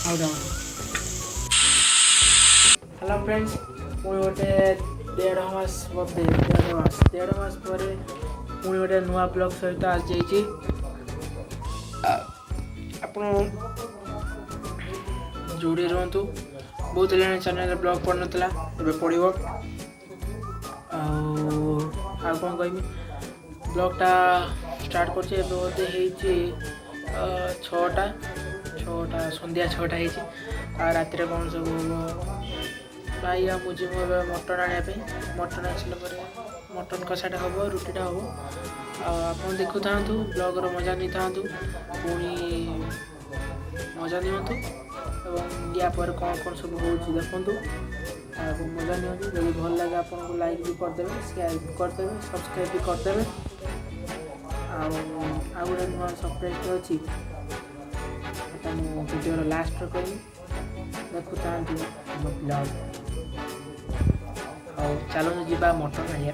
Hello friends पुणी गोटे 1.5 मास बोधे 1.5 मास पर पुणी गोटे नुआ ब्लॉग सहित आज जाइए आप जोड़ी रुहतु बहुत चैनल ब्लॉग पड़ नाला ए पड़ो आ कौन कहमी ब्लॉगटा स्टार्ट कर बोधे छटा संध्या 6टा राति कौन सब भाई आ मुझे मटन आने मटन आसला मटन कषाटा हम रुटीटा हम आप देखु था ब्लॉगर मजा नहीं था पुणी मजा नियंतु या पर कौन कौन सब हो देखु मजा नियंतु जब भल लगे आपको लाइक भी करदे शेयर भी करदे सब्सक्राइब भी करदे आ गोटे नुआ सरप्राइज अच्छी वीडियो लास्ट करी देखु था ब्लॉग चलो जीवा मटन आने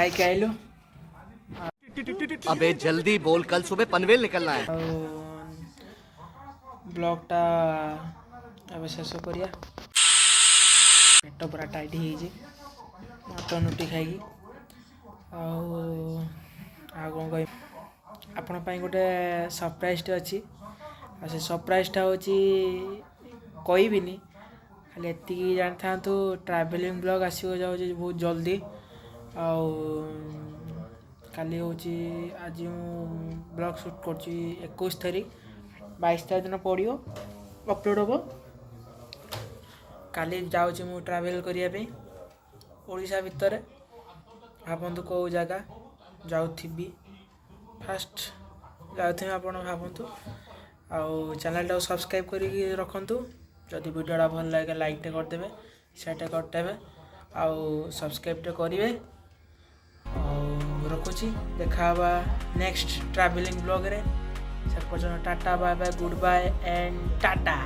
खाई के आइलु अबे जल्दी बोल, कल सुबह पनवेल निकलना है। ब्लॉगटा अब शेष करिया पेट पूरा टाइट हो मटन रुटी खाई कौन कह आपण गोटे सरप्राइजटे अच्छी से सरप्राइजटा हूँ कहबिनी खाली एति जानी था ट्रैवलिंग ब्लॉग आसो जाऊँ बहुत जल्दी काली हूँ आज ब्लॉग शूट कर 21 तारीख 22 तारीख दिन पड़ो अपलोड हम काली जाऊँ मु ट्रैवल करने ओडिशा भितर भावतु कौ जगह जाऊथी फास्ट जाऊँ आप भावतु आउ चैनल टाक सब्सक्राइब करके रखु जदि वीडियोटा भल लगे लाइकटे करदे शेयरटे करदे आउ सब्सक्राइबटे करेंगे रखुची देखा नेक्स्ट ट्रैवलिंग ब्लॉग रे से पर्यटन tata bye bye goodbye and Tata.